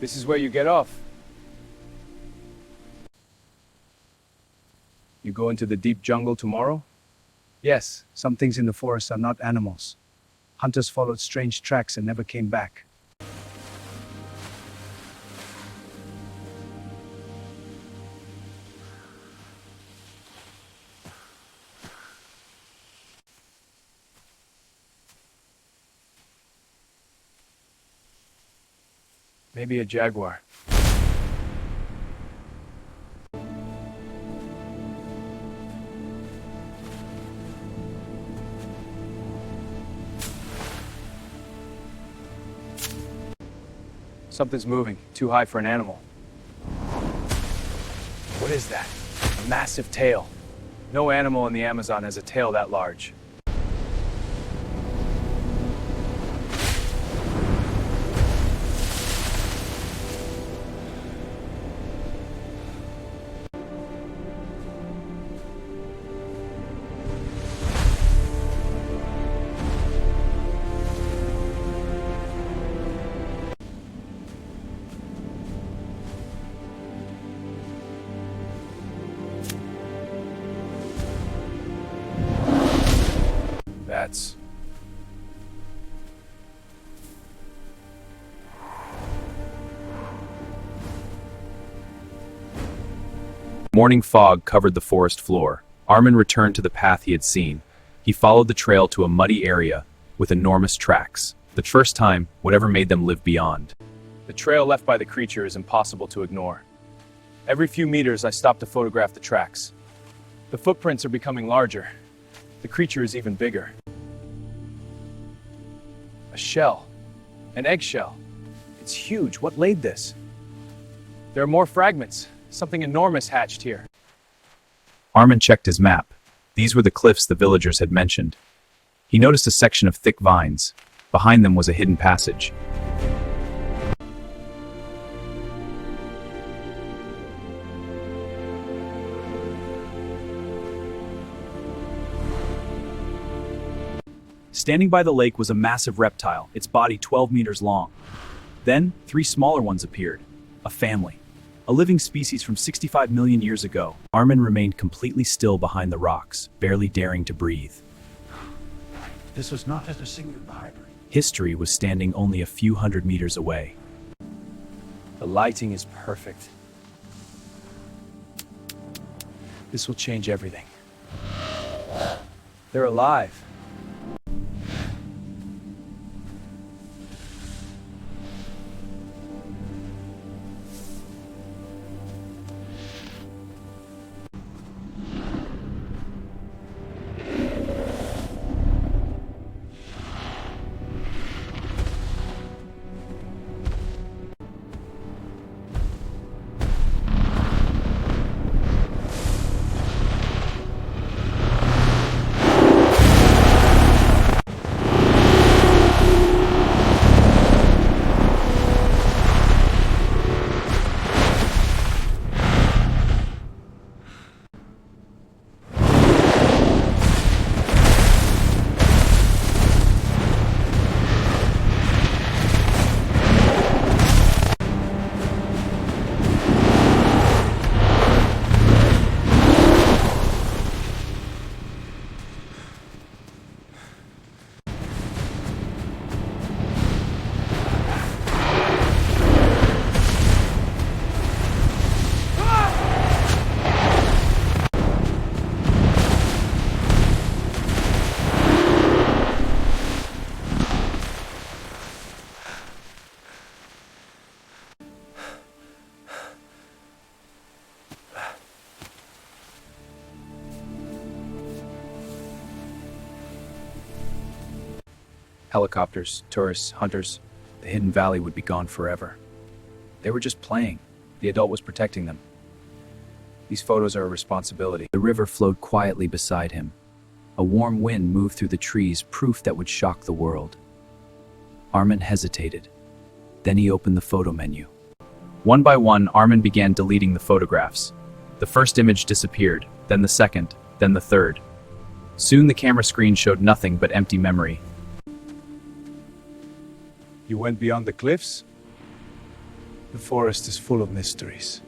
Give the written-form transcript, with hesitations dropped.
This is where you get off. You go into the deep jungle tomorrow? Yes, some things in the forest are not animals. Hunters followed strange tracks and never came back. Maybe a jaguar. Something's moving, too high for an animal. What is that? A massive tail. No animal in the Amazon has a tail that large. That's... Morning fog covered the forest floor. Armin returned to the path he had seen. He followed the trail to a muddy area with enormous tracks. The first time, whatever made them live beyond. The trail left by the creature is impossible to ignore. Every few meters, I stop to photograph the tracks. The footprints are becoming larger. The creature is even bigger. A shell. An eggshell. It's huge. What laid this? There are more fragments. Something enormous hatched here. Armin checked his map. These were the cliffs the villagers had mentioned. He noticed a section of thick vines. Behind them was a hidden passage. Standing by the lake was a massive reptile, its body 12 meters long. Then, 3 smaller ones appeared. A family. A living species from 65 million years ago. Armin remained completely still behind the rocks, barely daring to breathe. This was not a single hybrid. History was standing only a few hundred meters away. The lighting is perfect. This will change everything. They're alive. Helicopters, tourists, hunters, the hidden valley would be gone forever. They were just playing. The adult was protecting them. These photos are a responsibility. The river flowed quietly beside him. A warm wind moved through the trees, proof that would shock the world. Armin hesitated. Then he opened the photo menu. One by one, Armin began deleting the photographs. The first image disappeared, then the second, then the third. Soon the camera screen showed nothing but empty memory. You went beyond the cliffs? The forest is full of mysteries.